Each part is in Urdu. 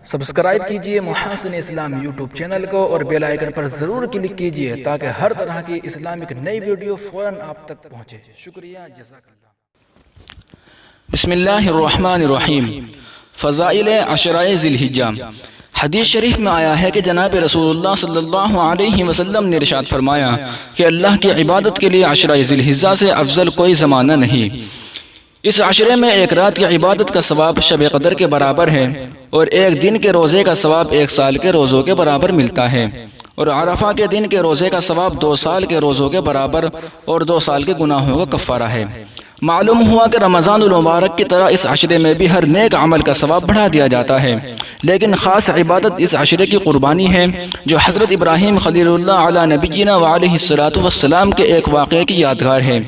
سبسکرائب کیجئے محاسن اسلام یوٹیوب چینل کو اور بیل آئیکن پر ضرور کلک کیجئے تاکہ ہر طرح کی اسلامک نئی ویڈیو فوراً آپ تک پہنچے۔ شکریہ، جزاک اللہ۔ بسم اللہ الرحمن الرحیم۔ فضائل عشرہ ذی الحجہ۔ حدیث شریف میں آیا ہے کہ جناب رسول اللہ صلی اللہ علیہ وسلم نے ارشاد فرمایا کہ اللہ کی عبادت کے لیے عشرہ ذی الحجہ سے افضل کوئی زمانہ نہیں۔ اس عشرے میں ایک رات کی عبادت کا ثواب شب قدر کے برابر ہے اور ایک دن کے روزے کا ثواب 1 سال کے روزوں کے برابر ملتا ہے، اور عرفہ کے دن کے روزے کا ثواب 2 سال کے روزوں کے برابر اور 2 سال کے گناہوں کا کفارہ ہے۔ معلوم ہوا کہ رمضان المبارک کی طرح اس عشرے میں بھی ہر نیک عمل کا ثواب بڑھا دیا جاتا ہے، لیکن خاص عبادت اس عشرے کی قربانی ہے، جو حضرت ابراہیم خلیل اللہ علی نبینا وعلیہ السلام کے ایک واقعے کی یادگار ہے۔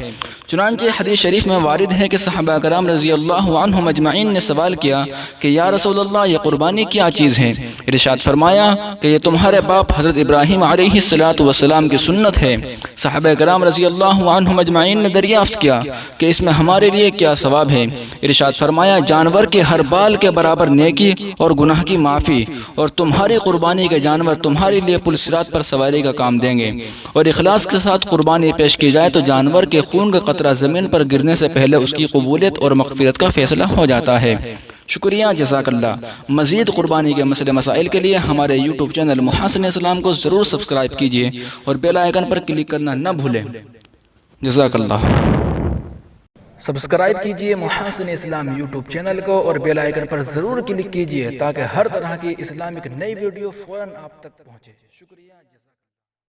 چنانچہ حدیث شریف میں وارد ہے کہ صحابہ کرام رضی اللہ عنہم اجمعین نے سوال کیا کہ یا رسول اللہ، یہ قربانی کیا چیز ہے؟ ارشاد فرمایا کہ یہ تمہارے باپ حضرت ابراہیم علیہ السلام کی سنت ہے۔ صحابہ کرام رضی اللہ عنہم اجمعین نے دریافت کیا کہ اس میں ہمارے لیے کیا ثواب ہے؟ ارشاد فرمایا، جانور کے ہر بال کے برابر نیکی اور گناہ کی معافی، اور تمہاری قربانی کے جانور تمہارے لیے پل صراط پر سواری کا کام دیں گے، اور اخلاص کے ساتھ قربانی پیش کی جائے تو جانور کے خون کا قطرہ زمین پر گرنے سے پہلے اس کی قبولیت اور مغفرت کا فیصلہ ہو جاتا ہے۔ شکریہ، جزاک اللہ۔ مزید قربانی کے مسئلے مسائل کے لیے ہمارے یوٹیوب چینل محاسن اسلام کو ضرور سبسکرائب کیجئے اور بیل آئیکن پر کلک کرنا نہ بھولیں۔ جزاک اللہ۔ سبسکرائب کیجئے محاسن اسلام یوٹیوب چینل کو اور بیل آئیکن پر ضرور کلک کیجئے تاکہ ہر طرح کی اسلامک نئی ویڈیو فوراً آپ تک پہنچے۔ شکریہ۔